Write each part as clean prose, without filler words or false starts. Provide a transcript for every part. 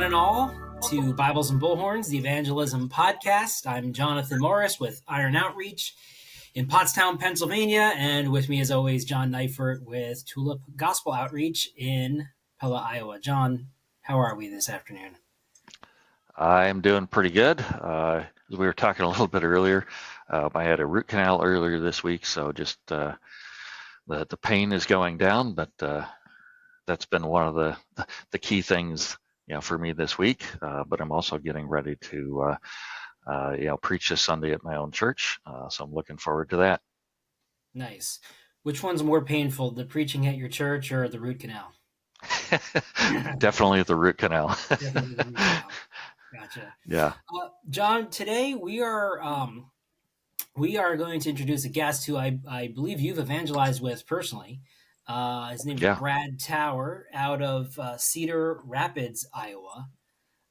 and all to Bibles and Bullhorns, the Evangelism podcast. I'm Jonathan Morris with Iron Outreach in Pottstown, Pennsylvania, and with me as always, John Neifert with Tulip Gospel Outreach in Pella, Iowa. John, how are we this afternoon? I'm doing pretty good. As we were talking a little bit earlier, I had a root canal earlier this week, so just the pain is going down, but that's been one of the key things, for me this week. But I'm also getting ready to, preach this Sunday at my own church, so I'm looking forward to that. Nice. Which one's more painful, the preaching at your church or the root canal? Definitely the root canal. Definitely the root canal. Gotcha. Yeah. John, today we are going to introduce a guest who I believe you've evangelized with personally. His name is Brad Tower out of Cedar Rapids, Iowa.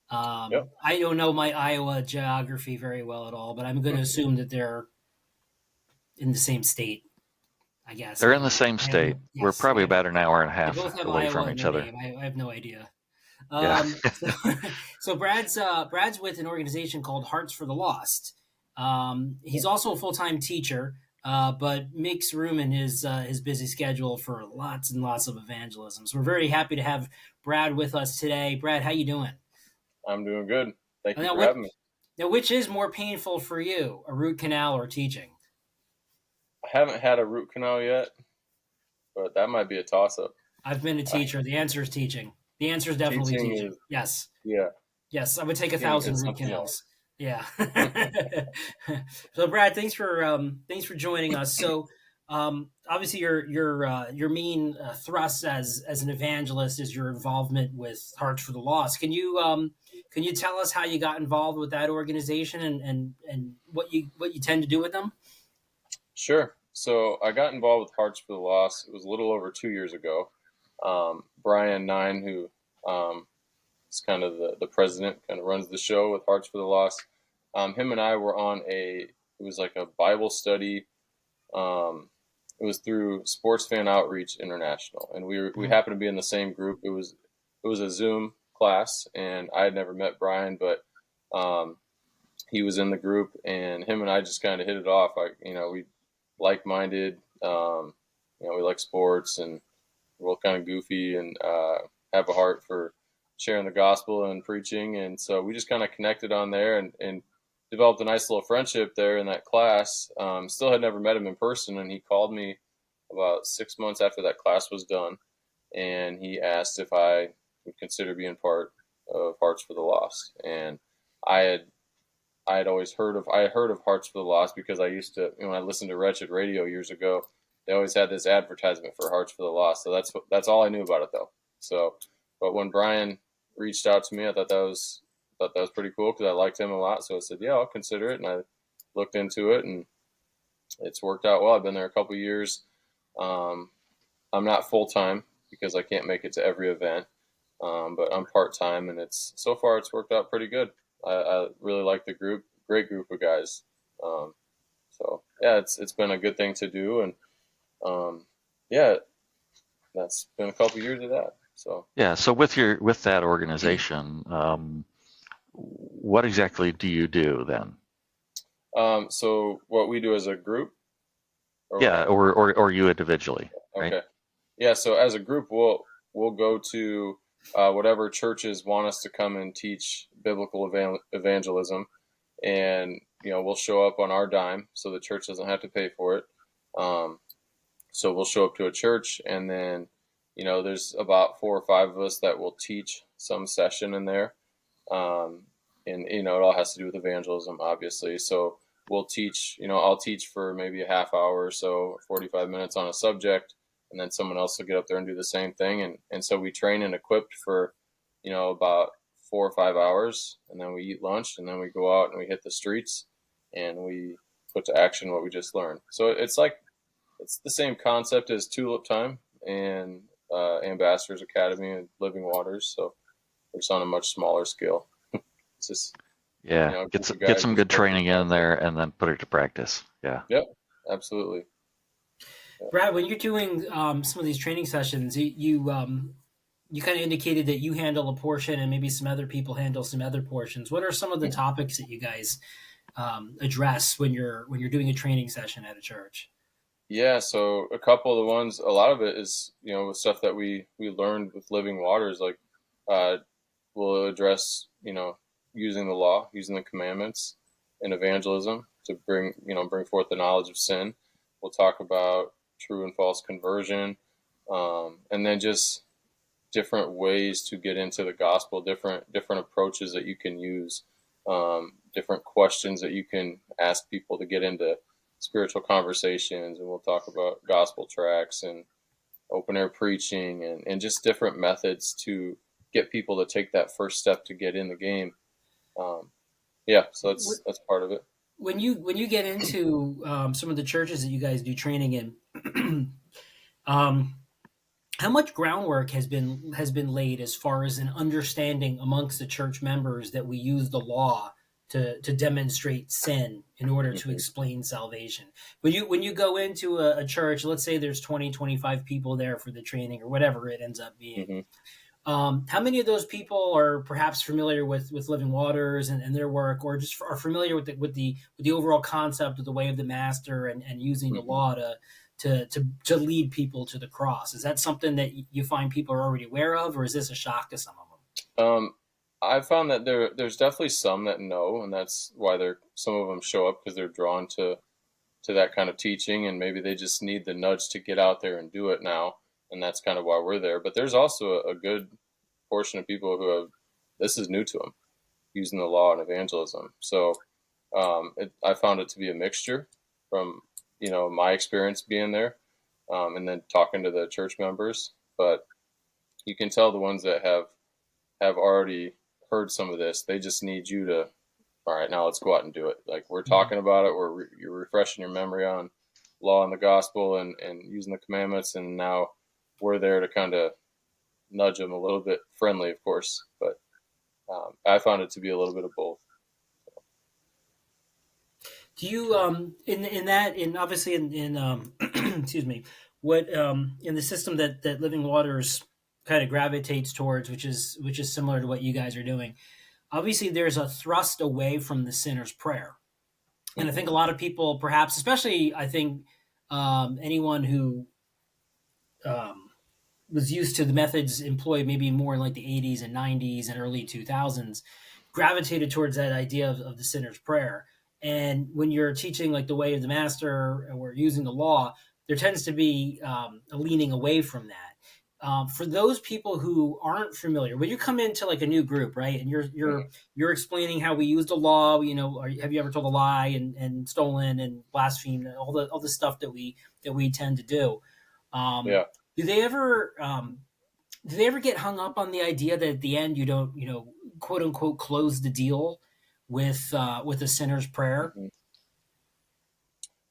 I don't know my Iowa geography very well at all, but I'm going to assume that they're in the same state, I guess. They're in the same state. Yes, we're probably about an hour and a half away Iowa from each other. I have no idea. So Brad's with an organization called Hearts for the Lost. He's also a full-time teacher, but makes room in his busy schedule for lots and lots of evangelism. So we're very happy to have Brad with us today. Brad, how you doing? I'm doing good. Thank you for having me. Now, which is more painful for you, a root canal or teaching? I haven't had a root canal yet, but that might be a toss-up. I've been a teacher. The answer is teaching. The answer is definitely teaching. Yes. Yeah. Yes, I would take 1,000 root canals. Yeah. So, Brad, thanks for joining us. So, obviously, your main thrust as an evangelist is your involvement with Hearts for the Lost. Can you tell us how you got involved with that organization and what you tend to do with them? Sure. So I got involved with Hearts for the Lost. It was a little over 2 years ago. Brian Nine, who is kind of the president, kind of runs the show with Hearts for the Lost. Him and I were on it was like a Bible study. It was through Sports Fan Outreach International, and we happened to be in the same group. It was a Zoom class, and I had never met Brian, but he was in the group, and him and I just kind of hit it off. We like-minded, we like sports, and we're all kind of goofy and have a heart for sharing the gospel and preaching. And so we just kind of connected on there and developed a nice little friendship there in that class. Still had never met him in person, and he called me about 6 months after that class was done, and he asked if I would consider being part of Hearts for the Lost. And I had always heard of Hearts for the Lost because I used to, when I listened to Wretched Radio years ago, they always had this advertisement for Hearts for the Lost. So that's all I knew about it, though. So, but when Brian reached out to me, I thought that was pretty cool because I liked him a lot. So I said, yeah, I'll consider it. And I looked into it, and it's worked out well. I've been there a couple of years. I'm not full-time because I can't make it to every event, but I'm part-time, and so far it's worked out pretty good. I really like the group, great group of guys. So yeah, it's been a good thing to do. And that's been a couple years of that. So yeah. So with that organization, what exactly do you do then? So what we do as a group? Or you individually. Okay. Right? Yeah. So as a group, we'll go to whatever churches want us to come and teach biblical evangelism, and we'll show up on our dime, so the church doesn't have to pay for it. So we'll show up to a church, and then there's about 4 or 5 of us that will teach some session in there, and it all has to do with evangelism, obviously. So we'll teach. I'll teach for maybe a half hour or so, 45 minutes on a subject. And then someone else will get up there and do the same thing. And so we train and equipped for, about 4 or 5 hours. And then we eat lunch, and then we go out and we hit the streets, and we put to action what we just learned. So it's the same concept as Tulip Time and Ambassadors Academy and Living Waters. So it's on a much smaller scale. It's just, get some good training in there and then put it to practice. Yeah. Yep, absolutely. Brad, when you're doing some of these training sessions, you you kind of indicated that you handle a portion and maybe some other people handle some other portions. What are some of the topics that you guys address when you're doing a training session at a church? Yeah, so a couple of the ones, a lot of it is, with stuff that we learned with Living Waters, like uh, we'll address, using the law, using the commandments in evangelism to bring forth the knowledge of sin. We'll talk about true and false conversion, and then just different ways to get into the gospel, different approaches that you can use, different questions that you can ask people to get into spiritual conversations. And we'll talk about gospel tracts and open air preaching and just different methods to get people to take that first step to get in the game. So that's part of it. When you get into some of the churches that you guys do training in, how much groundwork has been laid as far as an understanding amongst the church members that we use the law to demonstrate sin in order to explain salvation? When you go into a church, let's say there's 20, 25 people there for the training or whatever it ends up being. How many of those people are perhaps familiar with Living Waters and their work, or just are familiar with the overall concept of the way of the master and using the law to lead people to the cross? Is that something that you find people are already aware of, or is this a shock to some of them? I found that there's definitely some that know, and that's why some of them show up, because they're drawn to that kind of teaching, and maybe they just need the nudge to get out there and do it now. And that's kind of why we're there. But there's also a good portion of people this is new to them, using the law and evangelism. So I found it to be a mixture from, my experience being there, and then talking to the church members. But you can tell the ones that have already heard some of this, they just need you to, all right, now let's go out and do it. Like, we're talking about it, you're refreshing your memory on law and the gospel and using the commandments, and now we're there to kind of nudge them a little bit, friendly, of course, but I found it to be a little bit of both. Do you obviously in excuse me, what in the system that Living Waters kind of gravitates towards, which is similar to what you guys are doing, obviously there's a thrust away from the sinner's prayer. And I think a lot of people, perhaps, especially I think anyone who was used to the methods employed maybe more in like the 80s and 90s and early 2000s, gravitated towards that idea of the sinner's prayer. And when you're teaching like the way of the master or using the law, there tends to be a leaning away from that. For those people who aren't familiar, when you come into like a new group, right, and you're explaining how we use the law, have you ever told a lie and stolen and blasphemed, and all the stuff that we tend to do. Do they ever get hung up on the idea that at the end you don't, quote unquote, close the deal with a sinner's prayer?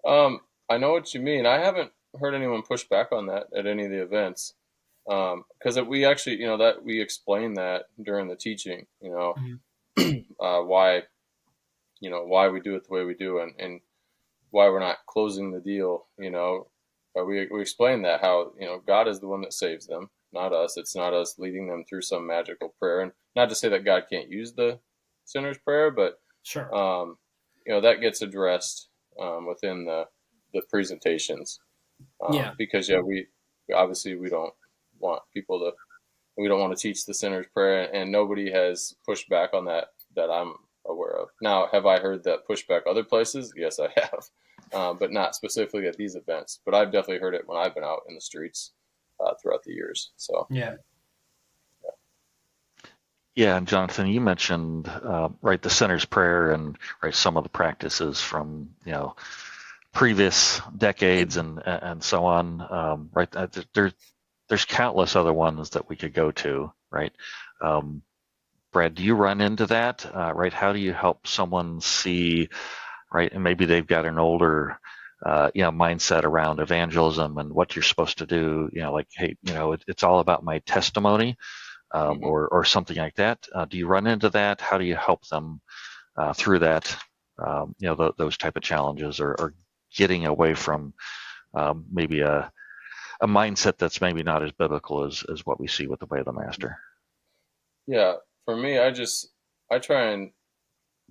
I know what you mean. I haven't heard anyone push back on that at any of the events, because we actually, that we explain that during the teaching, why we do it the way we do, and why we're not closing the deal. We explain that how God is the one that saves them, not us. It's not us leading them through some magical prayer, and not to say that God can't use the sinner's prayer, but sure, that gets addressed within the presentations. Because we obviously we don't want to teach the sinner's prayer, and nobody has pushed back on that I'm aware of. Now, have I heard that pushback other places? Yes, I have, but not specifically at these events. But I've definitely heard it when I've been out in the streets throughout the years. So yeah, and Jonathan, you mentioned right, the sinner's prayer, and right, some of the practices from previous decades and so on. Right, there's countless other ones that we could go to. Right, Brad, do you run into that? Right, how do you help someone see? Right, and maybe they've got an older mindset around evangelism and what you're supposed to do. Like, hey, it's all about my testimony. Or something like that. Do you run into that? How do you help them through that? Those type of challenges, or getting away from maybe a a mindset that's maybe not as biblical as what we see with the way of the master. Yeah, for me, I try and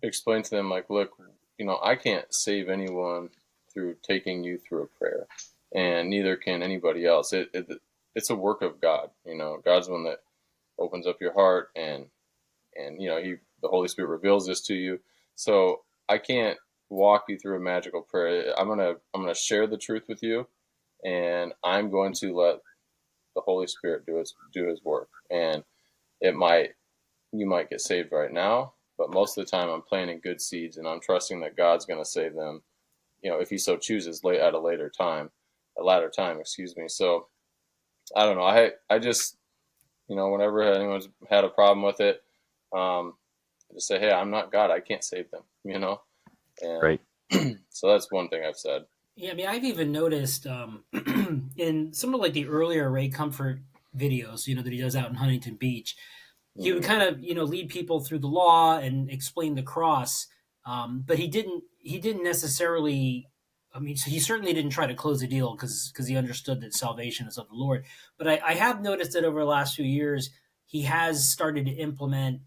explain to them, like, look, I can't save anyone through taking you through a prayer, and neither can anybody else. It's a work of God. God's the one that opens up your heart, and the Holy Spirit reveals this to you. So I can't walk you through a magical prayer. I'm gonna share the truth with you, and I'm going to let the Holy Spirit do his work. And you might get saved right now, but most of the time I'm planting good seeds, and I'm trusting that God's going to save them, if He so chooses, at a later time, excuse me. So I don't know. I just, whenever anyone's had a problem with it, I just say, hey, I'm not God. I can't save them. And Right. So that's one thing I've said. Yeah, I mean, I've even noticed in some of like the earlier Ray Comfort videos, that he does out in Huntington Beach, he would kind of lead people through the law and explain the cross, but he didn't necessarily. I mean, so he certainly didn't try to close a deal because he understood that salvation is of the Lord. But I have noticed that over the last few years, he has started to implement.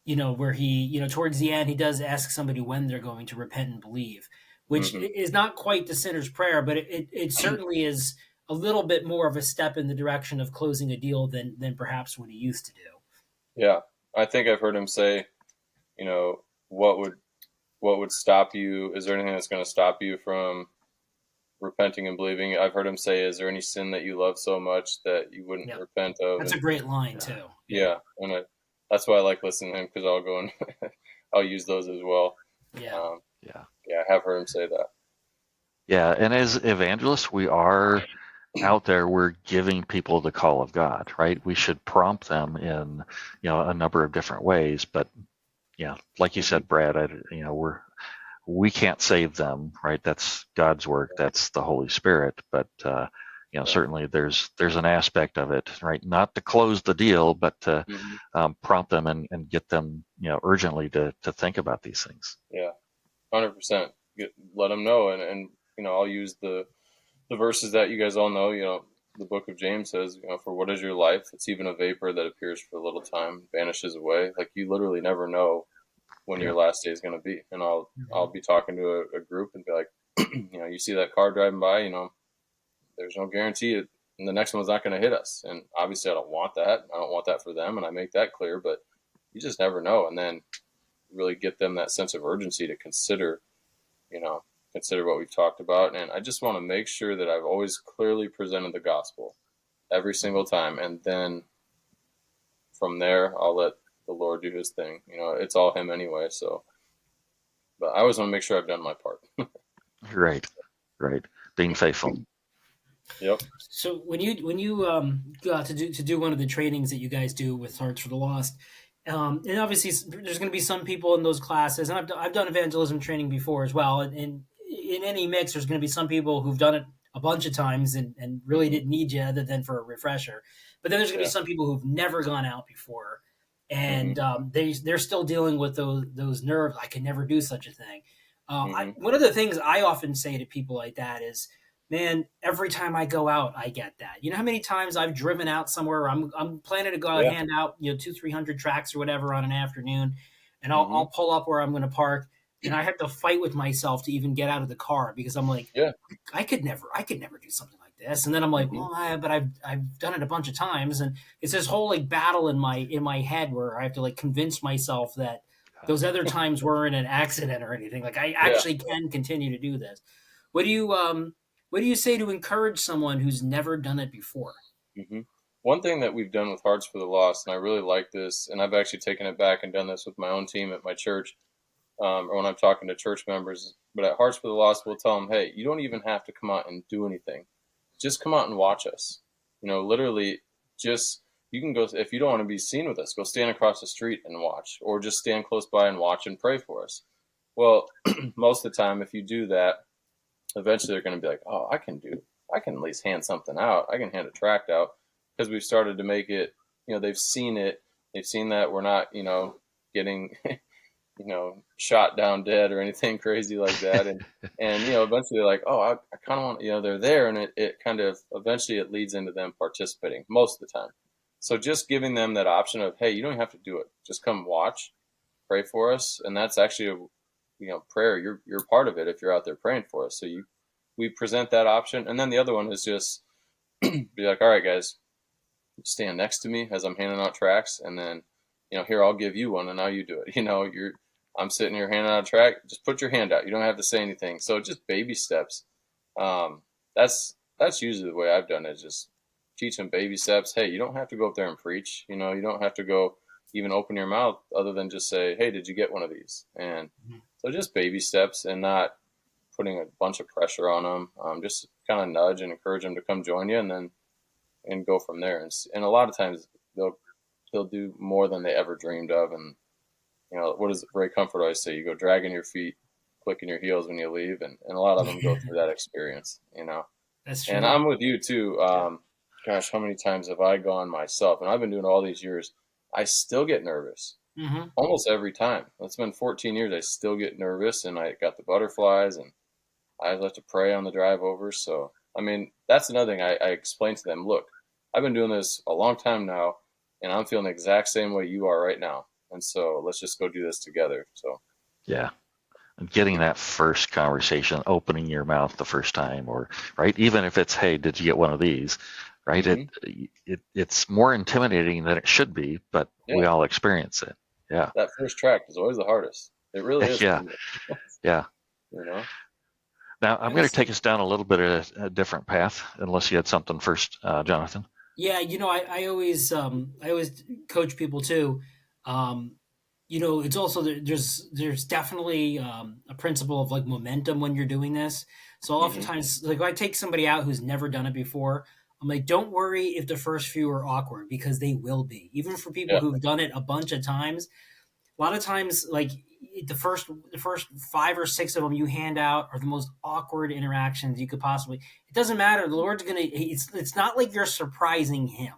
Where he, towards the end, he does ask somebody when they're going to repent and believe, which is not quite the sinner's prayer, but it certainly is a little bit more of a step in the direction of closing a deal than perhaps what he used to do. Yeah, I think I've heard him say, what would stop you? Is there anything that's going to stop you from repenting and believing? I've heard him say, is there any sin that you love so much that you wouldn't repent of? That's a great line too. Yeah, and that's why I like listening to him, because I'll go and I'll use those as well. Yeah. I have heard him say that. Yeah, and as evangelists, we are out there. We're giving people the call of God, right? We should prompt them in, a number of different ways. But yeah, like you said, Brad, we can't save them, right? That's God's work. That's the Holy Spirit. But certainly there's an aspect of it, right? Not to close the deal, but to prompt them and get them, urgently to think about these things. Yeah, 100%. Let them know, and I'll use the verses that you guys all know. The book of James says, for what is your life? It's even a vapor that appears for a little time, vanishes away. Like, you literally never know when your last day is going to be. And I'll be talking to a group and be like, you see that car driving by, there's no guarantee and the next one's not going to hit us. And obviously I don't want that. I don't want that for them. And I make that clear, but you just never know. And then really get them that sense of urgency to consider what we've talked about. And I just want to make sure that I've always clearly presented the gospel every single time. And then from there, I'll let the Lord do his thing. It's all him anyway. So, but I always want to make sure I've done my part. Right. Being faithful. Yep. So when you got to do one of the trainings that you guys do with Hearts for the Lost, and obviously there's going to be some people in those classes, and I've done evangelism training before as well, and in any mix there's going to be some people who've done it a bunch of times and really didn't need you other than for a refresher, but then there's going to be some people who've never gone out before, and they're still dealing with those nerves. I can never do such a thing. One of the things I often say to people like that is, man, every time I go out, I get that. You know how many times I've driven out somewhere where I'm planning to go out, hand out, 200-300 tracts or whatever on an afternoon, and I'll pull up where I'm going to park, and I have to fight with myself to even get out of the car because I'm like, I could never do something like this. And then I'm like, but I've done it a bunch of times, and it's this whole like battle in my head where I have to like convince myself that those other times weren't an accident or anything. Like, I actually can continue to do this. What do you say to encourage someone who's never done it before? One thing that we've done with Hearts for the Lost, and I really like this, and I've actually taken it back and done this with my own team at my church, or when I'm talking to church members, but at Hearts for the Lost, we'll tell them, hey, you don't even have to come out and do anything. Just come out and watch us. Literally, you can go, if you don't want to be seen with us, go stand across the street and watch, or just stand close by and watch and pray for us. Well, most of the time, if you do that, eventually they're going to be like, oh, I can at least hand something out. I can hand a tract out, because we've started to make it, they've seen it. They've seen that we're not, getting shot down dead or anything crazy like that. And eventually like, oh, I kind of want, they're there, and it kind of eventually it leads into them participating most of the time. So just giving them that option of, hey, you don't have to do it. Just come watch, pray for us. And that's actually prayer. You're part of it if you're out there praying for us. So we present that option. And then the other one is just be like, all right, guys, stand next to me as I'm handing out tracts, and then, here, I'll give you one, and now you do it. I'm sitting here handing out a tract. Just put your hand out. You don't have to say anything. So just baby steps. Um, that's usually the way I've done it. Just teach them baby steps. Hey, you don't have to go up there and preach. You don't have to go even open your mouth other than just say, hey, did you get one of these? And so just baby steps, and not putting a bunch of pressure on them. Just kind of nudge and encourage them to come join you, and go from there. And a lot of times they'll do more than they ever dreamed of. And what does Ray Comfort always say? You go dragging your feet, clicking your heels when you leave, and a lot of them go through that experience. That's true. And I'm with you too. Gosh, how many times have I gone myself? And I've been doing all these years. I still get nervous almost every time. It's been 14 years. I still get nervous, and I got the butterflies, and I have to pray on the drive over. So, I mean, that's another thing I explain to them. Look, I've been doing this a long time now, and I'm feeling the exact same way you are right now. And so let's just go do this together. So, yeah. And getting that first conversation, opening your mouth the first time, or right, even if it's, hey, did you get one of these? Right, it's more intimidating than it should be, but we all experience it. Yeah, that first tract is always the hardest. It really is. Yeah, yeah. Now I'm going to take us down a little bit of a different path, unless you had something first, Jonathan. Yeah, I always coach people too. It's also there's definitely a principle of like momentum when you're doing this. So oftentimes, like, I take somebody out who's never done it before, I'm like, don't worry if the first few are awkward, because they will be. Even for people who've done it a bunch of times, a lot of times, like, the first 5 or 6 of them you hand out are the most awkward interactions you could possibly. It doesn't matter. The Lord's gonna. It's not like you're surprising him,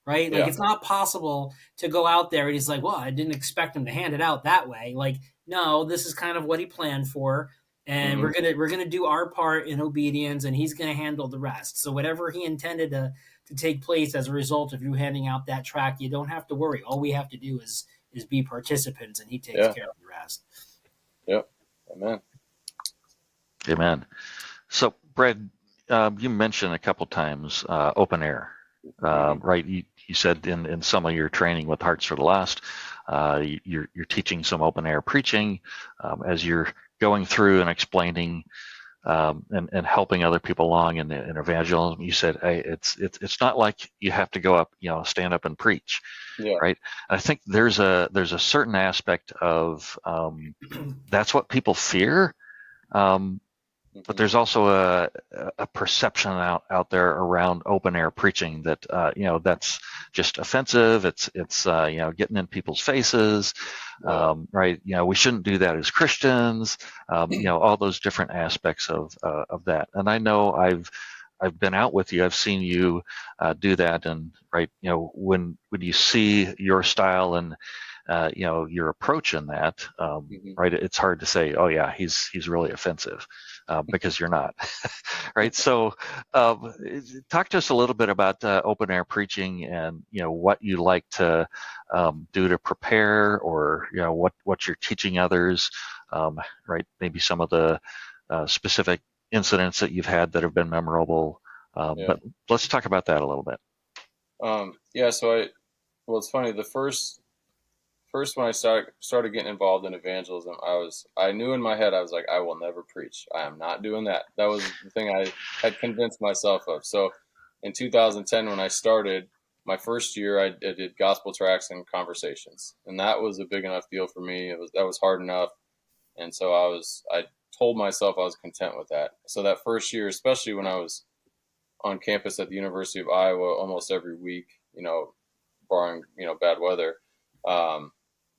right? Like, it's not possible to go out there and he's like, well, I didn't expect him to hand it out that way. Like, no, this is kind of what he planned for, and we're gonna do our part in obedience, and he's gonna handle the rest. So whatever he intended to take place as a result of you handing out that tract, you don't have to worry. All we have to do is be participants, and he takes care of the rest. Yep. Amen. Amen. So, Brad, you mentioned a couple times open air, right? You said in some of your training with Hearts for the Lost, you're teaching some open air preaching as you're going through and explaining and helping other people along in evangelism. You said, hey, it's not like you have to go up, stand up and preach, right? And I think there's a certain aspect of that's what people fear, but there's also a perception out there around open air preaching that that's just offensive. It's getting in people's faces, right? We shouldn't do that as Christians. All those different aspects of that. And I know I've been out with you. I've seen you do that, and right, when you see your style and your approach in that, right, it's hard to say, oh yeah, he's really offensive, because you're not, right? So, talk to us a little bit about open air preaching, and what you like to do to prepare, or what you're teaching others, right? Maybe some of the specific incidents that you've had that have been memorable, but let's talk about that a little bit. So it's funny. The first when I started getting involved in evangelism, I knew in my head, I was like, I will never preach. I am not doing that. That was the thing I had convinced myself of. So in 2010, when I started my first year, I did gospel tracts and conversations, and that was a big enough deal for me. That was hard enough, and so I told myself I was content with that. So that first year, especially when I was on campus at the University of Iowa almost every week, barring bad weather.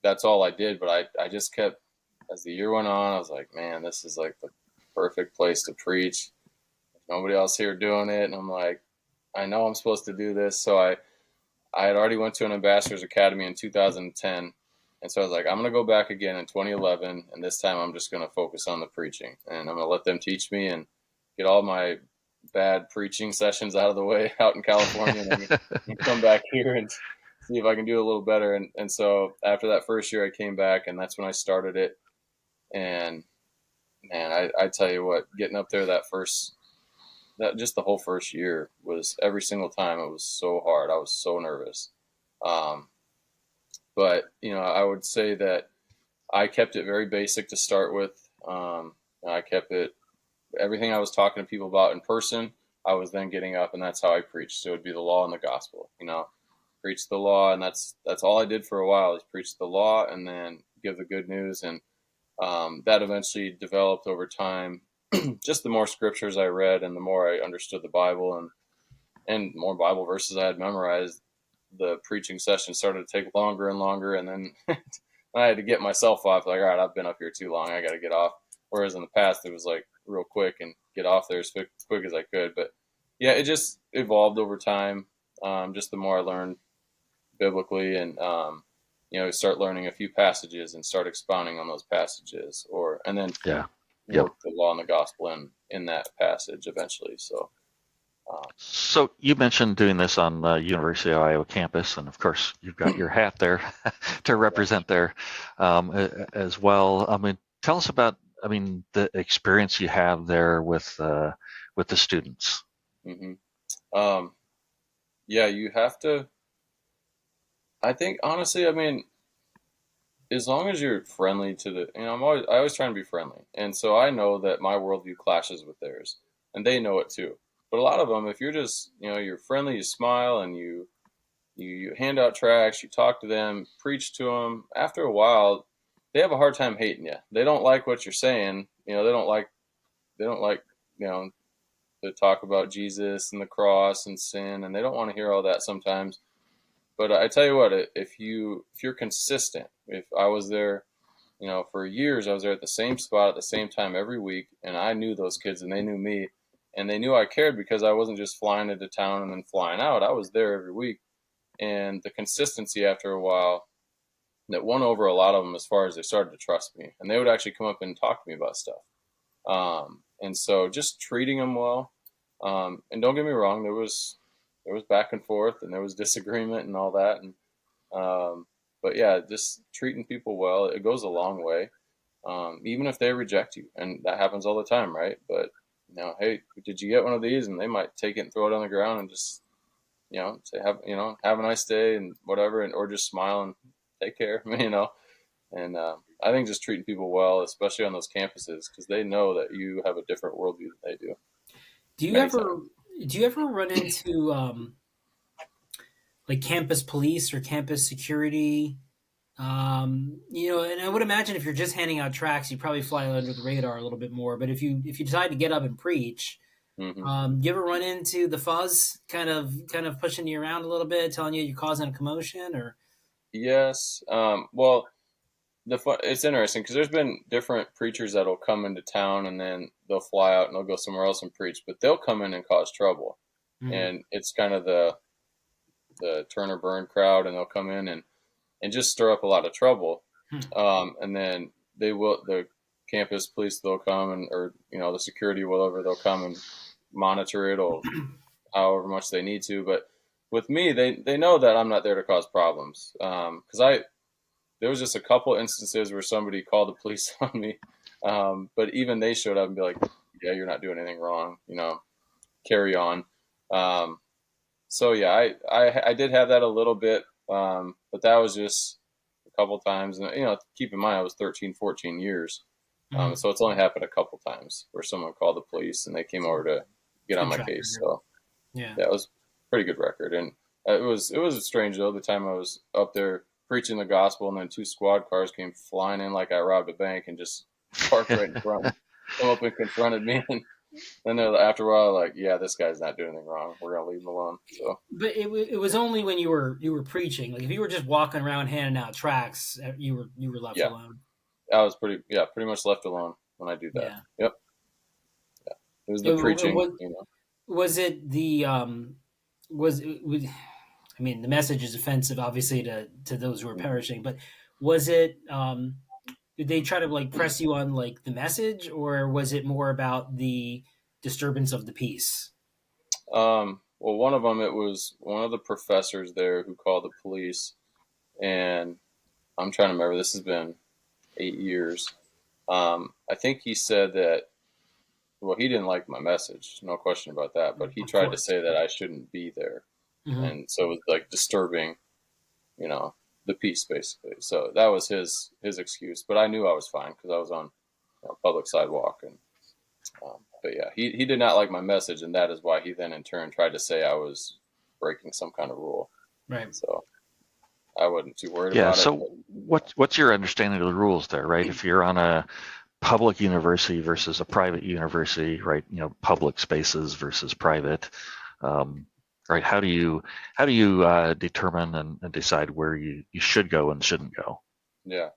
That's all I did, but I just kept, as the year went on, I was like, man, this is like the perfect place to preach. There's nobody else here doing it. And I'm like, I know I'm supposed to do this. So I had already went to an ambassador's academy in 2010. And so I was like, I'm going to go back again in 2011, and this time I'm just going to focus on the preaching, and I'm going to let them teach me and get all my bad preaching sessions out of the way out in California, and come back here and see if I can do a little better. And so after that first year, I came back, and that's when I started it. And man, I tell you what, getting up there just the whole first year was every single time it was so hard. I was so nervous. Um, but I would say that I kept it very basic to start with. I kept it, everything I was talking to people about in person, I was then getting up, and that's how I preached. So it would be the law and the gospel, preach the law. And that's all I did for a while, is preach the law and then give the good news. And that eventually developed over time. Just the more scriptures I read and the more I understood the Bible and more Bible verses I had memorized, the preaching session started to take longer and longer. And then I had to get myself off. Like, all right, I've been up here too long. I got to get off. Whereas in the past, it was like real quick and get off there as quick as I could. But yeah, it just evolved over time. Just the more I learned biblically, and start learning a few passages and start expounding on those passages, and then work the law and the gospel in that passage eventually. So you mentioned doing this on the University of Iowa campus, and of course you've got your hat there to represent there as well. I mean, tell us about the experience you have there with the students. Mm-hmm. You have to. I think honestly, as long as you're friendly to the, I always try to be friendly, and so I know that my worldview clashes with theirs, and they know it too. But a lot of them, if you're just, you're friendly, you smile, and you hand out tracts, you talk to them, preach to them. After a while, they have a hard time hating you. They don't like what you're saying. They don't like, to talk about Jesus and the cross and sin, and they don't want to hear all that sometimes. But I tell you what, if you're consistent, if I was there, for years, I was there at the same spot at the same time every week, and I knew those kids and they knew me, and they knew I cared because I wasn't just flying into town and then flying out. I was there every week, and the consistency after a while that won over a lot of them as far as they started to trust me, and they would actually come up and talk to me about stuff. And so just treating them well, and don't get me wrong, there was back and forth and there was disagreement and all that, and but yeah, just treating people well, it goes a long way, even if they reject you, and that happens all the time, right? But hey, did you get one of these? And they might take it and throw it on the ground and just say have a nice day and whatever, or just smile and take care. And I think just treating people well, especially on those campuses, because they know that you have a different worldview than they do. Do you ever run into like campus police or campus security? And I would imagine if you're just handing out tracts, you probably fly under the radar a little bit more. But if you decide to get up and preach, Mm-hmm. You ever run into the fuzz kind of pushing you around a little bit, telling you you're causing a commotion? Or Yes. Well, it's interesting because there's been different preachers that'll come into town and then they'll fly out and they'll go somewhere else and preach, but they'll come in and cause trouble. And it's kind of the turn or burn crowd, and they'll come in and just stir up a lot of trouble. And then the campus police, they'll come or the security, whatever, they'll come and monitor it or however much they need to. But with me, they know that I'm not there to cause problems. Because there was just a couple instances where somebody called the police on me. But even they showed up and be like, yeah, you're not doing anything wrong, carry on. So yeah, I did have that a little bit. But that was just a couple times. And, keep in mind, I was 13, 14 years. So it's only happened a couple times where someone called the police and they came over to get on my case. So yeah, it was a pretty good record. And it was strange though. The time I was up there preaching the gospel, and then 2 squad cars came flying in like I robbed a bank and just parked right in front, come up and confronted me. And then after a while, like, yeah, this guy's not doing anything wrong. We're gonna leave him alone. So, but it was only when you were preaching. Like if you were just walking around handing out tracts, you were left alone. I was pretty much left alone when I do that. Yeah. Yep. Yeah. It was the preaching. Was it the the message is offensive, obviously, to those who are perishing, but was it did they try to like press you on like the message, or was it more about the disturbance of the peace? Well, one of them, it was one of the professors there who called the police, and I'm trying to remember. This has been 8 years. I think he said that. Well, he didn't like my message, no question about that. But he Of tried to course. say that I shouldn't be there, Hmm. and so it was like disturbing, you know, the peace basically. So that was his excuse. But I knew I was fine because I was on public sidewalk, and but yeah, he did not like my message, and that is why he then in turn tried to say I was breaking some kind of rule. Right. So I wasn't too worried Yeah. about it. So But what's your understanding of the rules there, right? If you're on a public university versus a private university, right? Public spaces versus private, um, right? How do you determine and decide where you should go and shouldn't go? yeah,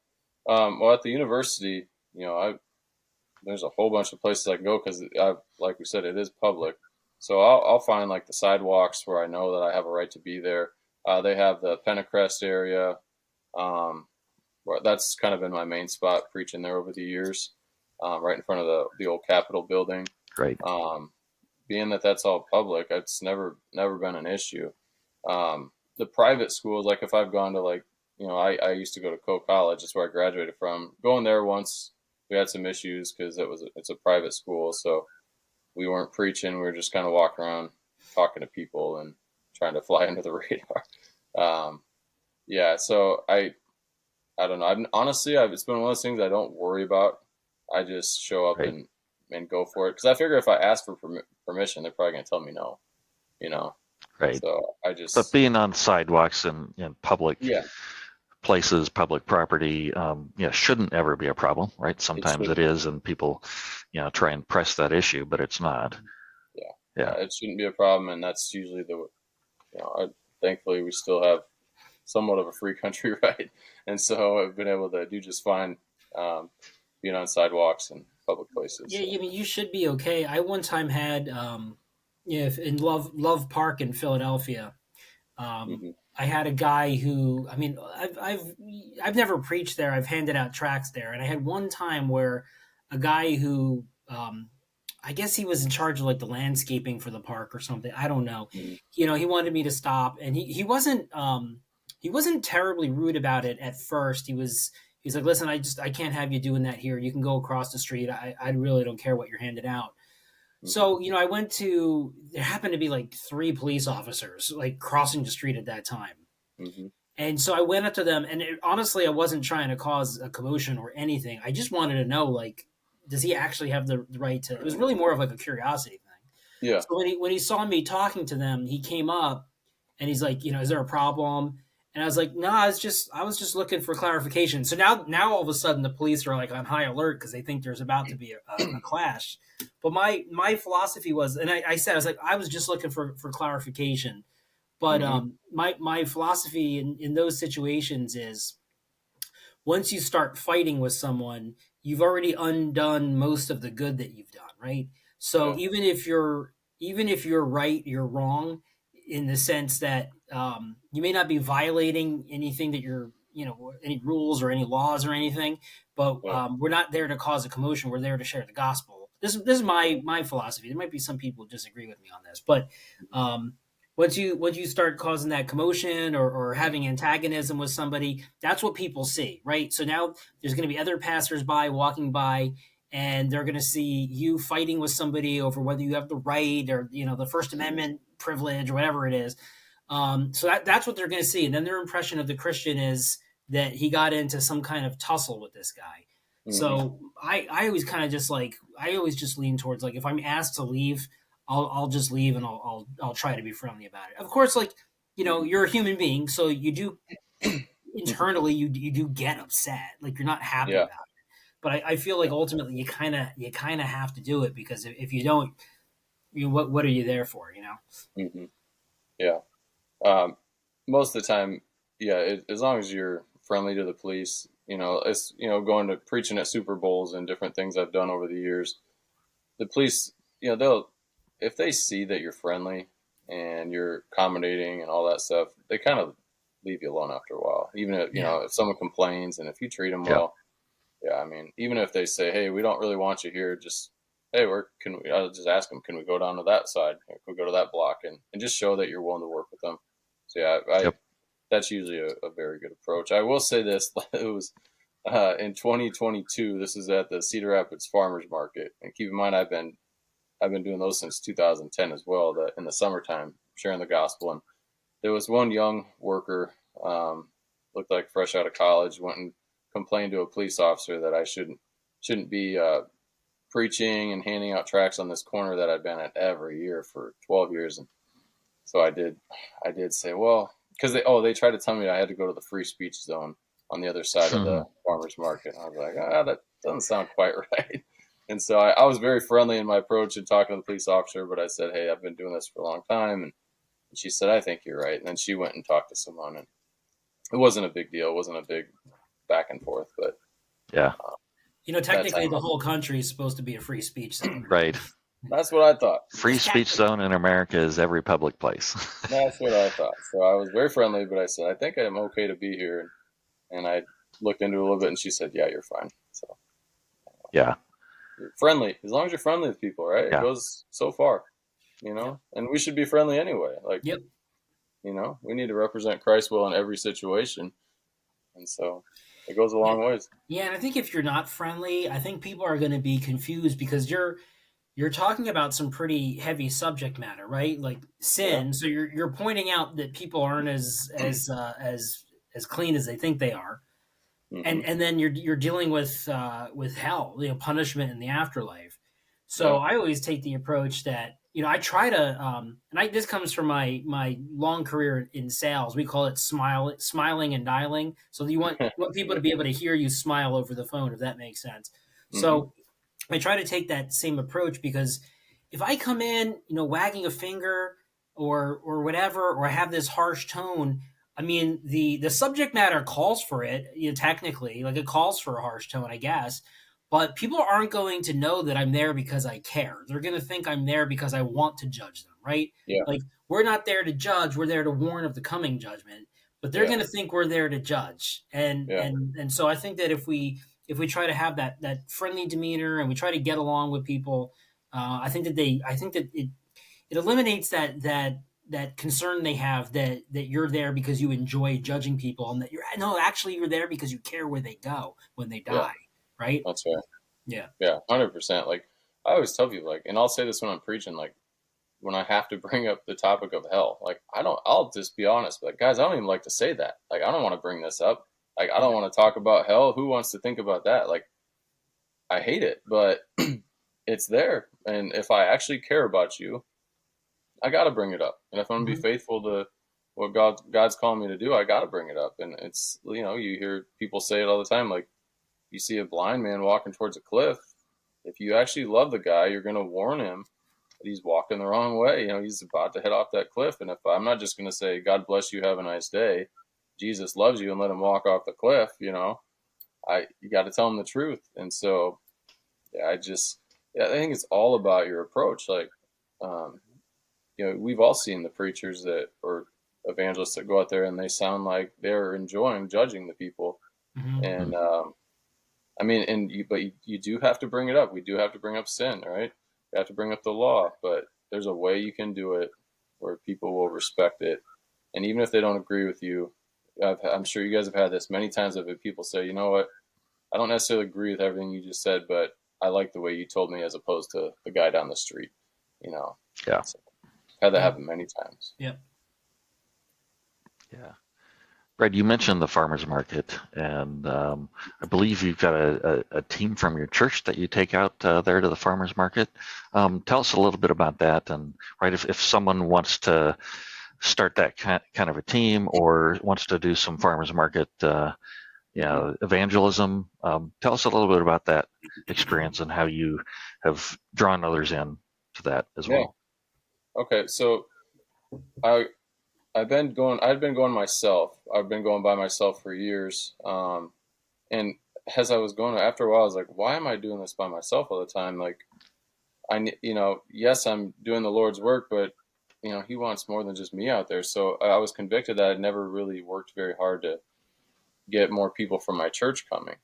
well, at the university, there's a whole bunch of places I can go because, like we said, it is public. So I'll find like the sidewalks where I know that I have a right to be there. They have the Pentecrest area. Um, that's kind of been my main spot preaching there over the years, right in front of the old Capitol building. Right. Um, Being that that's all public, it's never been an issue. The private schools, like if I've gone to like, I used to go to Coe College, that's where I graduated from. Going there once, we had some issues because it's a private school, so we weren't preaching. We were just kind of walking around talking to people and trying to fly under the radar. Um, yeah, so I don't know. It's been one of those things I don't worry about. I just show up Right. and go for it because I figure if I ask for permission, they're probably gonna tell me no. You know, Right. so I But just being on sidewalks and public yeah, places, public property, shouldn't ever be a problem, right? it Sometimes it shouldn't. is, and people, try and press that issue, but it's not. Yeah, Yeah. it shouldn't be a problem, and that's usually thankfully we still have somewhat of a free country, right? And so I've been able to do just fine, um, being on sidewalks and public places. Yeah, So I mean, you should be okay. I one time had, yeah, in Love Park in Philadelphia. hmm I had a guy who, I mean, I've never preached there. I've handed out tracts there, and I had one time where a guy who, I guess he was in charge of like the landscaping for the park or something. I don't know. hmm He wanted me to stop, and he wasn't terribly rude about it at first. He's like, listen, I can't have you doing that here. You can go across the street. I really don't care what you're handing out. hmm So, I went to, there happened to be like three police officers like crossing the street at that time. hmm And so I went up to them, and honestly, I wasn't trying to cause a commotion or anything. I just wanted to know, like, does he actually have the right to? It was really more of like a curiosity thing. Yeah. So when he saw me talking to them, he came up and he's like, is there a problem? And I was like, no, I was just looking for clarification. So now all of a sudden the police are like on high alert because they think there's about to be a clash. But my philosophy was, and I said, I was like, I was just looking for clarification. But hmm my philosophy in those situations is once you start fighting with someone, you've already undone most of the good that you've done, right? So Yeah. even if you're right, you're wrong in the sense that you may not be violating anything that you're any rules or any laws or anything, but Yeah. we're not there to cause a commotion. We're there to share the gospel. This is my philosophy. There might be some people who disagree with me on this, but um, once you start causing that commotion or having antagonism with somebody, that's what people see, right? So now there's going to be other passersby walking by, and they're going to see you fighting with somebody over whether you have the right or the First hmm Amendment privilege or whatever it is. So that's what they're going to see, and then their impression of the Christian is that he got into some kind of tussle with this guy. hmm So I always kind of just like I always just lean towards like if I'm asked to leave, I'll just leave and I'll try to be friendly about it. Of course, like hmm you're a human being, so you do hmm internally you do get upset, like you're not happy Yeah. about it. But I feel like ultimately you kind of have to do it because if you don't, what are you there for? hmm Yeah. Um, Most of the time, yeah. As long as you're friendly to the police, it's going to preaching at Super Bowls and different things I've done over the years. The police, they'll if they see that you're friendly and you're accommodating and all that stuff, they kind of leave you alone after a while. Even if, you know, if someone complains and if you treat them well, I mean, even if they say, hey, we don't really want you here, just, hey, I'll just ask them, can we go down to that side? Can we go to that block? And just show that you're willing to work with them. So that's usually a very good approach. I will say this, it was in 2022, this is at the Cedar Rapids Farmers Market. And keep in mind, I've been doing those since 2010 as well, in the summertime, sharing the gospel. And there was one young worker, looked like fresh out of college, went and complained to a police officer that I shouldn't be preaching and handing out tracts on this corner that I'd been at every year for 12 years. And so I did say, well, because they tried to tell me I had to go to the free speech zone on the other side of the farmers market. And I was like, that doesn't sound quite right. And so I was very friendly in my approach and talking to the police officer, but I said, hey, I've been doing this for a long time. And she said, I think you're right. And then she went and talked to someone, and it wasn't a big deal. It wasn't a big back and forth, but you know, technically the whole country is supposed to be a free speech zone. Right. That's what I thought. Free speech zone in America is every public place. That's what I thought. So I was very friendly, but I said, I think I'm okay to be here. And I looked into it a little bit, and she said, yeah, you're fine. So yeah. You're friendly. As long as you're friendly with people, right? It goes so far, you know? And we should be friendly anyway. Like, you know, we need to represent Christ well in every situation. And so it goes a long ways. Yeah, and I think if you're not friendly, I think people are going to be confused because you're talking about some pretty heavy subject matter, right? Like sin. Yeah. So you're pointing out that people aren't as clean as they think they are, and then you're dealing with hell, you know, punishment in the afterlife. So I always take the approach that, you know, I try to, this comes from my long career in sales. We call it smiling and dialing. So you want people to be able to hear you smile over the phone, if that makes sense. So I try to take that same approach, because if I come in, you know, wagging a finger or whatever, or I have this harsh tone, I mean, the subject matter calls for it, you know, technically, like it calls for a harsh tone, I guess. But people aren't going to know that I'm there because I care. They're going to think I'm there because I want to judge them, right? Yeah. Like, we're not there to judge. We're there to warn of the coming judgment. But they're going to think we're there to judge. And so I think that if we try to have that friendly demeanor and we try to get along with people, I think that it eliminates that concern they have that you're there because you enjoy judging people, and that you're there because you care where they go when they die. Yeah. Right? That's right. Yeah. Yeah, 100%. Like, I always tell people, like, and I'll say this when I'm preaching, like, when I have to bring up the topic of hell, like, I'll just be honest, like, guys, I don't even like to say that. Like, I don't want to bring this up. Like, I don't want to talk about hell. Who wants to think about that? Like, I hate it, but it's there. And if I actually care about you, I got to bring it up. And if I'm going to be faithful to what God's calling me to do, I got to bring it up. And it's, you know, you hear people say it all the time, like, you see a blind man walking towards a cliff. If you actually love the guy, you're going to warn him that he's walking the wrong way. You know, he's about to head off that cliff. And if I'm not just going to say, God bless you, have a nice day, Jesus loves you, and let him walk off the cliff, you know, you got to tell him the truth. And so, I think it's all about your approach. Like, you know, we've all seen the preachers or evangelists that go out there and they sound like they're enjoying judging the people. And, I mean, but you do have to bring it up. We do have to bring up sin, right? You have to bring up the law, but there's a way you can do it where people will respect it. And even if they don't agree with you, I'm sure you guys have had this many times of it. People say, you know what, I don't necessarily agree with everything you just said, but I like the way you told me as opposed to the guy down the street, you know? Yeah. So, had that happen many times. Yep. Yeah. Brad, you mentioned the farmers market, and I believe you've got a team from your church that you take out there to the farmers market. Tell us a little bit about that, and if someone wants to start that kind of a team or wants to do some farmers market, evangelism. Tell us a little bit about that experience and how you have drawn others in to that as well. Okay, so I've been going myself. I've been going by myself for years. And as I was going, after a while, I was like, why am I doing this by myself all the time? Like, yes, I'm doing the Lord's work, but he wants more than just me out there. So I was convicted that I'd never really worked very hard to get more people from my church coming.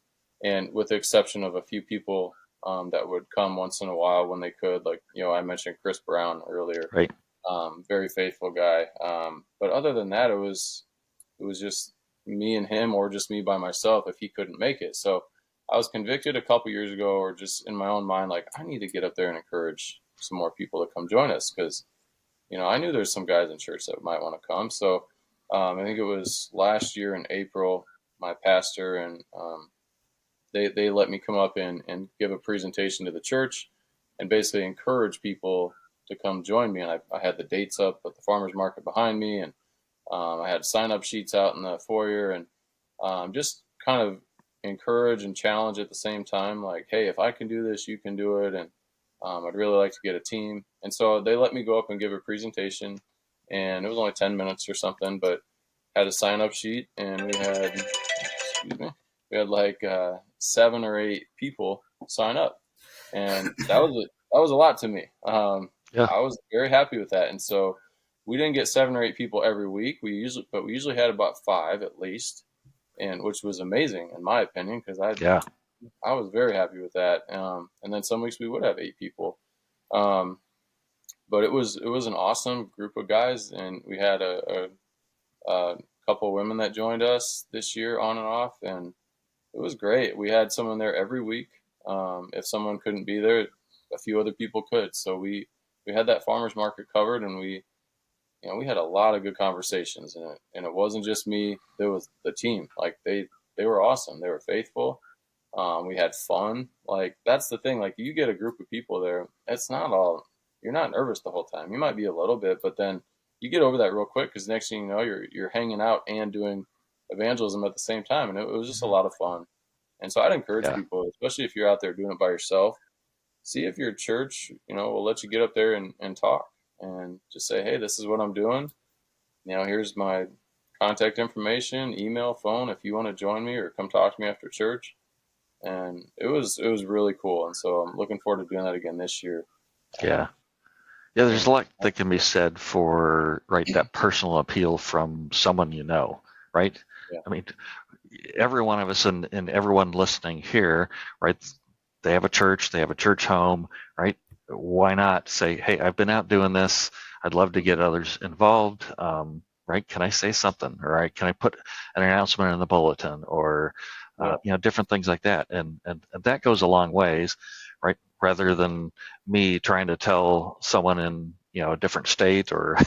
And with the exception of a few people that would come once in a while when they could, like, I mentioned Chris Brown earlier, Right. Very faithful guy. But other than that, it was just me and him, or just me by myself if he couldn't make it. So I was convicted a couple years ago, or just in my own mind, like, I need to get up there and encourage some more people to come join us, because I knew there's some guys in church that might want to come. So I think it was last year in April, my pastor and they let me come up and give a presentation to the church and basically encourage people to come join me. And I had the dates up at the farmer's market behind me, and I had sign-up sheets out in the foyer, and just kind of encourage and challenge at the same time, like, hey, if I can do this, you can do it. And I'd really like to get a team. And so they let me go up and give a presentation, and it was only 10 minutes or something, but had a sign-up sheet, and we had like 7 or 8 people sign up, and that was a lot to me. Yeah. I was very happy with that, and so we didn't get 7 or 8 people every week. We usually had about 5 at least, and which was amazing in my opinion, because I was very happy with that. And then some weeks we would have 8 people, but it was an awesome group of guys, and we had a couple of women that joined us this year on and off, and it was great. We had someone there every week. If someone couldn't be there, a few other people could. So we had that farmer's market covered, and we had a lot of good conversations, and it wasn't just me. There was the team. Like they were awesome. They were faithful. We had fun. Like that's the thing. Like you get a group of people there. It's not all. You're not nervous the whole time. You might be a little bit, but then you get over that real quick, because next thing you know, you're hanging out and doing evangelism at the same time, and it was just a lot of fun. And so I'd encourage people, especially if you're out there doing it by yourself, see if your church, will let you get up there and talk, and just say, hey, this is what I'm doing. Here's my contact information, email, phone, if you want to join me or come talk to me after church. And it was really cool. And so I'm looking forward to doing that again this year. Yeah. Yeah, there's a lot that can be said for, right, that personal appeal from someone right? Yeah. I mean, every one of us and everyone listening here, right, they have a church home, right? Why not say, hey, I've been out doing this. I'd love to get others involved. Right? Can I say something? Or right? Can I put an announcement in the bulletin, or different things like that? And that goes a long ways, right? Rather than me trying to tell someone in a different state or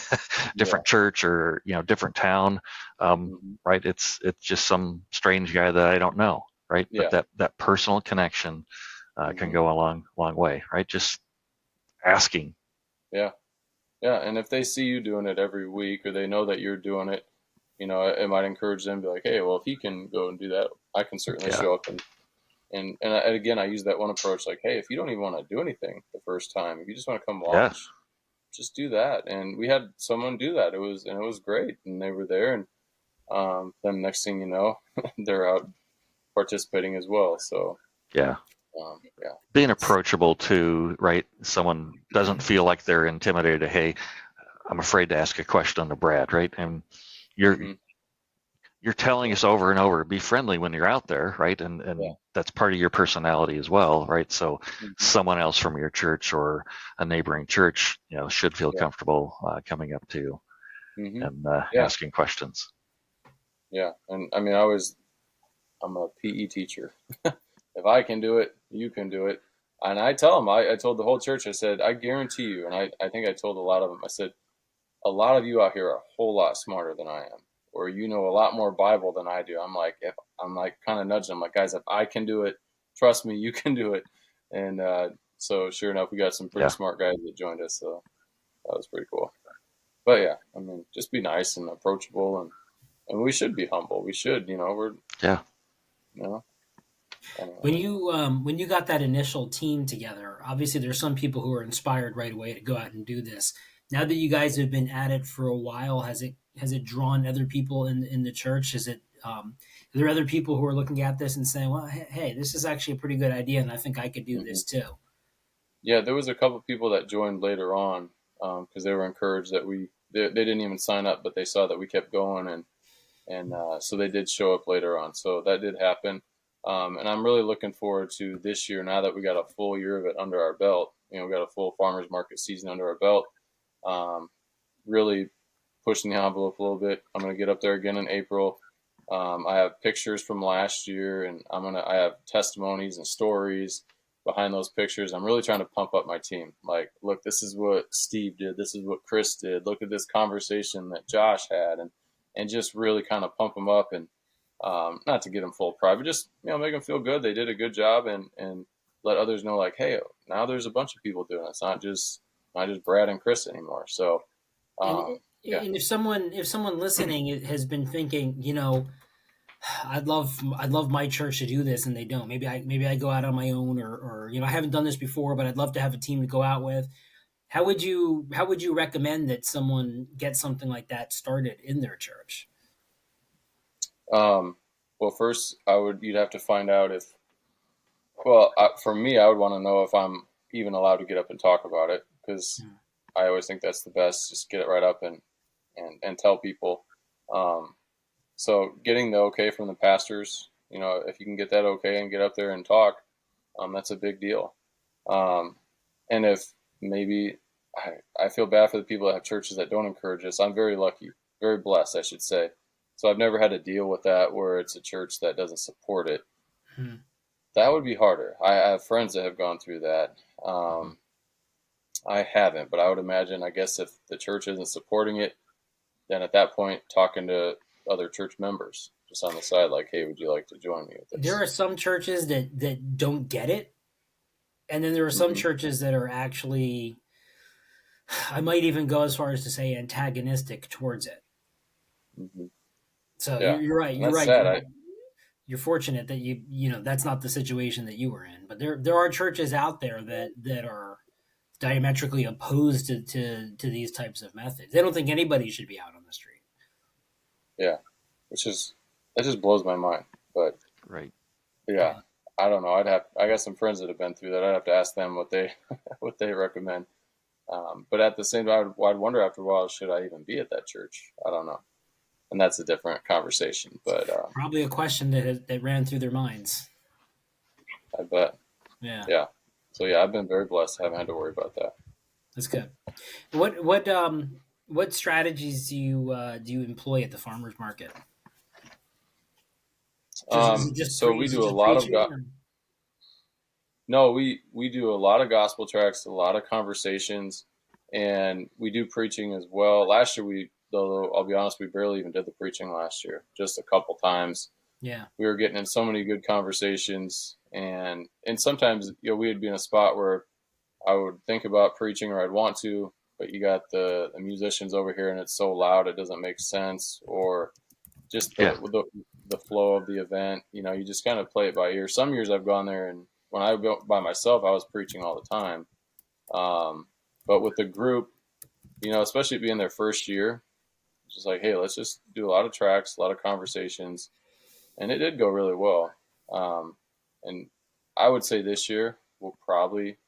different church or different town, right? It's just some strange guy that I don't know, right? But that personal connection can go a long way, right? Just asking. Yeah. And if they see you doing it every week, or they know that you're doing it, it might encourage them to be like, hey, well, if he can go and do that, I can certainly show up. And again, I use that one approach, like, hey, if you don't even want to do anything the first time, if you just want to come watch, just do that. And we had someone do that. It was great, and they were there, and then next thing you know, they're out participating as well. So being approachable too, right? Someone doesn't feel like they're intimidated. Hey, I'm afraid to ask a question to Brad, right? And you're telling us over and over, be friendly when you're out there, right? And that's part of your personality as well, right? So someone else from your church or a neighboring church, should feel comfortable coming up to you and asking questions. Yeah, and I mean, I'm a PE teacher. If I can do it, you can do it. And I tell them, I told the whole church, I said, I guarantee you, and I think I told a lot of them, I said, a lot of you out here are a whole lot smarter than I am, or you know a lot more Bible than I do. I'm like kind of nudging them, like, guys, if I can do it, trust me, you can do it. And so sure enough, we got some pretty smart guys that joined us. So that was pretty cool. But yeah, I mean, just be nice and approachable, and we should be humble. We should, we're When you got that initial team together, obviously there's some people who are inspired right away to go out and do this. Now that you guys have been at it for a while, has it drawn other people in the church? Are there other people who are looking at this and saying, well, hey, this is actually a pretty good idea, and I think I could do this too? Yeah, there was a couple of people that joined later on. because they were encouraged that they didn't even sign up, but they saw that we kept going, and so they did show up later on. So that did happen. And I'm really looking forward to this year now that we got a full year of it under our belt. We got a full farmers market season under our belt. Really pushing the envelope a little bit. I'm going to get up there again in April. I have pictures from last year, and I have testimonies and stories behind those pictures. I'm really trying to pump up my team. Like, look, this is what Steve did. This is what Chris did. Look at this conversation that Josh had, and just really kind of pump them up, and not to get them full of pride, but just make them feel good. They did a good job, and let others know, like, hey, now there's a bunch of people doing it. It's not just Brad and Chris anymore. So, yeah. And if someone listening has been thinking, I'd love my church to do this, and they don't. Maybe I go out on my own, or I haven't done this before, but I'd love to have a team to go out with. How would you recommend that someone get something like that started in their church? Well, first you'd have to find out if, for me, I would want to know if I'm even allowed to get up and talk about it, because I always think that's the best. Just get it right up and tell people. So getting the okay from the pastors, if you can get that okay and get up there and talk, that's a big deal. And if maybe I feel bad for the people that have churches that don't encourage us. I'm very lucky, very blessed, I should say. So I've never had to deal with that where it's a church that doesn't support it. That would be harder. I have friends that have gone through that. I haven't, but I would imagine, I guess, if the church isn't supporting it, then at that point, talking to other church members just on the side, like, hey, would you like to join me with this? There are some churches that don't get it. And then there are some churches that are actually, I might even go as far as to say, antagonistic towards it. So yeah. You're right. You're right. Sad. You're fortunate that that's not the situation that you were in. But there are churches out there that are diametrically opposed to these types of methods. They don't think anybody should be out on the street. Yeah, that just blows my mind. But right. Yeah. I don't know. I got some friends that have been through that. I'd have to ask them what they recommend. But at the same time, I'd wonder after a while, should I even be at that church? I don't know. And that's a different conversation. But probably a question that ran through their minds. I bet. Yeah. Yeah. So yeah, I've been very blessed. I haven't had to worry about that. That's good. What strategies do you employ at the farmers market? So we do a lot of No, we do a lot of gospel tracts, a lot of conversations, and we do preaching as well. Last year, though I'll be honest, we barely even did the preaching last year, just a couple times. Yeah, we were getting in so many good conversations, and sometimes we would be in a spot where I would think about preaching or I'd want to, but you got the musicians over here and it's so loud it doesn't make sense, or just the flow of the event. You just kind of play it by ear. Some years I've gone there, and when I go by myself, I was preaching all the time. But with the group, especially being their first year, it's just like, hey, let's just do a lot of tracks, a lot of conversations. And it did go really well. And I would say this year we'll probably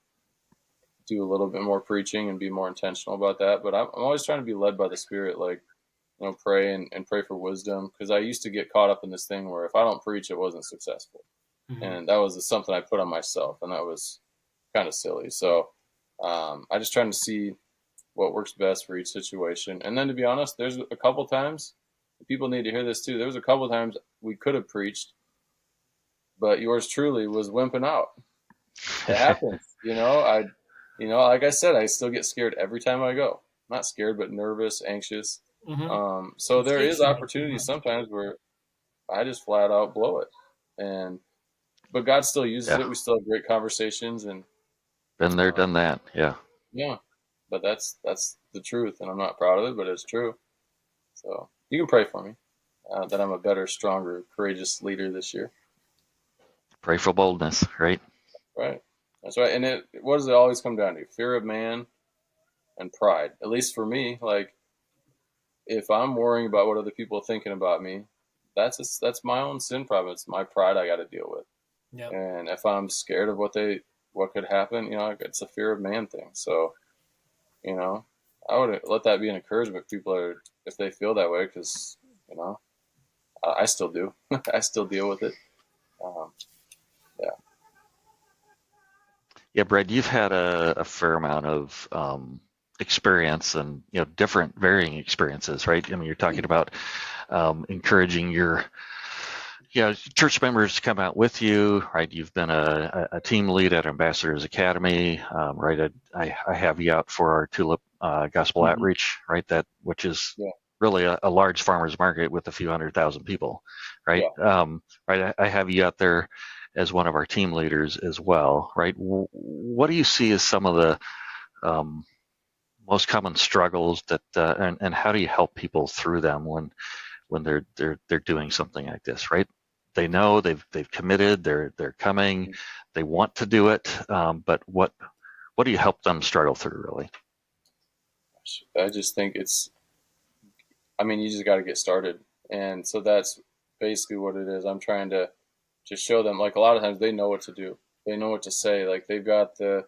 do a little bit more preaching and be more intentional about that. But I'm always trying to be led by the Spirit, like, pray and pray for wisdom. Because I used to get caught up in this thing where if I don't preach, it wasn't successful. And that was something I put on myself, and that was kind of silly. So I just trying to see what works best for each situation. And then, to be honest, there's a couple times, people need to hear this too, there was a couple times we could have preached, but yours truly was wimping out. It happens. Like I said, I still get scared every time I go. Not scared, but nervous, anxious. So there is opportunities sometimes where I just flat out blow it. But God still uses it. We still have great conversations, and been there, done that. Yeah. Yeah. But that's the truth, and I'm not proud of it, but it's true. So you can pray for me that I'm a better, stronger, courageous leader this year. Pray for boldness, right? Right. That's right. And what does it always come down to? Fear of man and pride. At least for me, like, if I'm worrying about what other people are thinking about me, that's my own sin problem. It's my pride I got to deal with. Yep. And if I'm scared of what could happen, it's a fear of man thing. So, I would let that be an encouragement. People are, if they feel that way, because I still do. I still deal with it. Um, yeah. Yeah, Brad, you've had a fair amount of experience and different varying experiences, right? I mean, you're talking about encouraging your church members to come out with you, right? You've been a team lead at Ambassadors Academy, right? I have you out for our Tulip Gospel Mm-hmm. Outreach, right? Which is really a large farmers market with a few 100,000 people, right? Yeah. Right. I have you out there as one of our team leaders as well, right? What do you see as some of the most common struggles that, and how do you help people through them when they're doing something like this, right? They know they've committed, they're coming, they want to do it, but what do you help them struggle through, really? I just think you just got to get started. And so that's basically what it is. I'm trying to just show them, like, a lot of times they know what to do. They know what to say. Like, they've got the,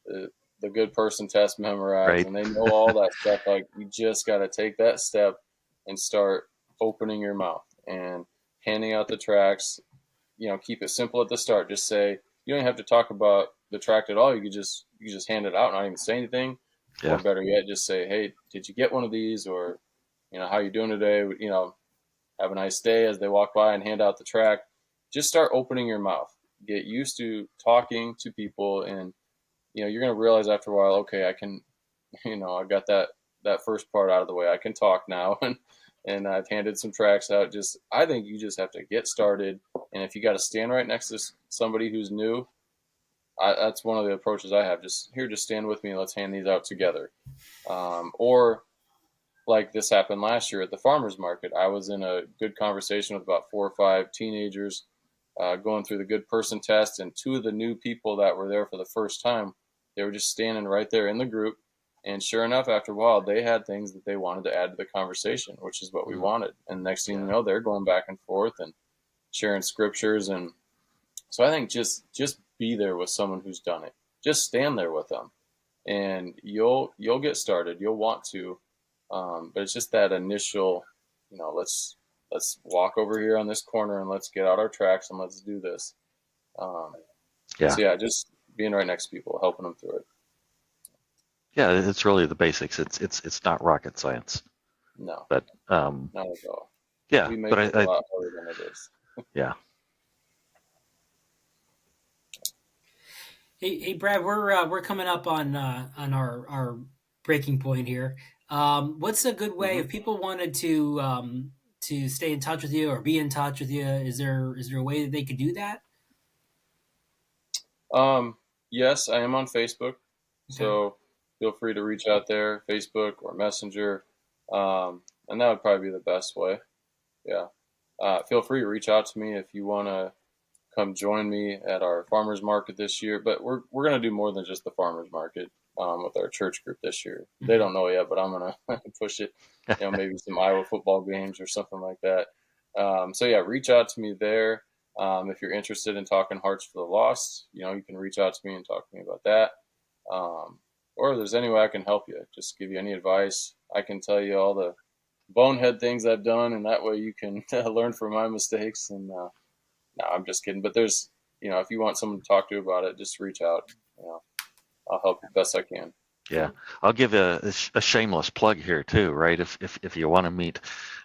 the good person test memorized Right. and they know all that stuff. Like, you just got to take that step and start opening your mouth and handing out the tracts. Keep it simple at the start. Just say, you don't have to talk about the tract at all. You just hand it out, not even say anything. Or Yeah. better yet, just say, hey, did you get one of these? Or, how you doing today? Have a nice day, as they walk by, and hand out the tract. Just start opening your mouth. Get used to talking to people, and you're going to realize after a while, okay, I can, I got that first part out of the way. I can talk now, and I've handed some tracts out. I think you just have to get started, and if you got to stand right next to somebody who's new, that's one of the approaches I have. Just stand with me, and let's hand these out together. Or like this happened last year at the farmers market. I was in a good conversation with about 4 or 5 teenagers, going through the good person test, and 2 of the new people that were there for the first time, they were just standing right there in the group. And sure enough, after a while, they had things that they wanted to add to the conversation, which is what we wanted. And next thing you know, they're going back and forth and sharing scriptures. And so I think just be there with someone who's done it. Just stand there with them, and you'll get started. You'll want to, but it's just that initial, let's walk over here on this corner and let's get out our tracks and let's do this. So yeah, just being right next to people, helping them through it. Yeah, it's really the basics. It's not rocket science. No, but not at all. Yeah, We make but it a lot harder than it is. Yeah. Hey, Brad, we're coming up on our breaking point here. What's a good way if people wanted to stay in touch with you or be in touch with you? Is there a way that they could do that? Yes, I am on Facebook, Okay. so feel free to reach out there, Facebook or Messenger, and that would probably be the best way. Yeah. Feel free to reach out to me if you want to come join me at our farmers market this year. But we're gonna do more than just the farmers market, with our church group this year. They don't know yet, but I'm gonna push it. Maybe some Iowa football games or something like that. So yeah, reach out to me there. If you're interested in talking Hearts for the Lost, you can reach out to me and talk to me about that. Or if there's any way I can help you, just give you any advice. I can tell you all the bonehead things I've done, and that way you can learn from my mistakes. And no, I'm just kidding. But there's, if you want someone to talk to about it, just reach out. I'll help you best I can. Yeah, I'll give a shameless plug here too, right? If you want to meet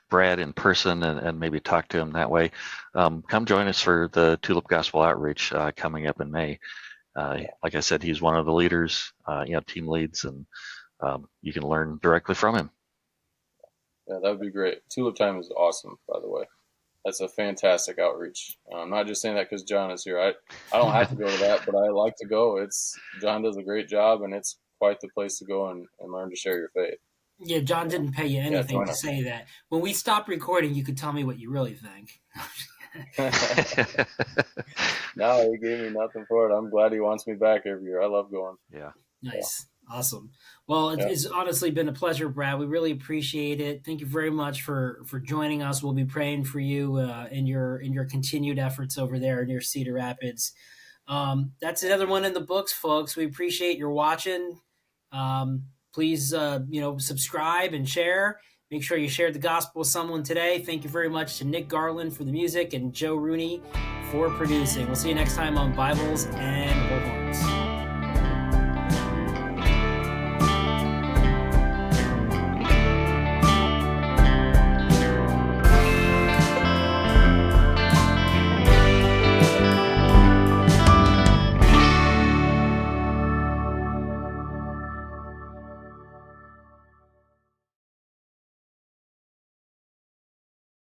Brad in person and maybe talk to him that way, come join us for the Tulip Gospel Outreach coming up in May. Like I said, he's one of the leaders, team leads, and you can learn directly from him. Yeah, that would be great. Tulip Time is awesome, by the way. That's a fantastic outreach. I'm not just saying that because Jon is here. I don't have to go to that, but I like to go. Jon does a great job, and it's quite the place to go and learn to share your faith. Yeah, Jon didn't pay you anything to us. say that. When we stop recording, you could tell me what you really think. No, he gave me nothing for it. I'm glad he wants me back every year. I love going. Yeah. Nice. Awesome. Well, it's honestly been a pleasure, Brad. We really appreciate it. Thank you very much for joining us. We'll be praying for you in your continued efforts over there near Cedar Rapids. That's another one in the books, folks. We appreciate your watching. Please, subscribe and share. Make sure you share the gospel with someone today. Thank you very much to Nick Garland for the music and Joe Rooney for producing. We'll see you next time on Bibles and Bullhorns.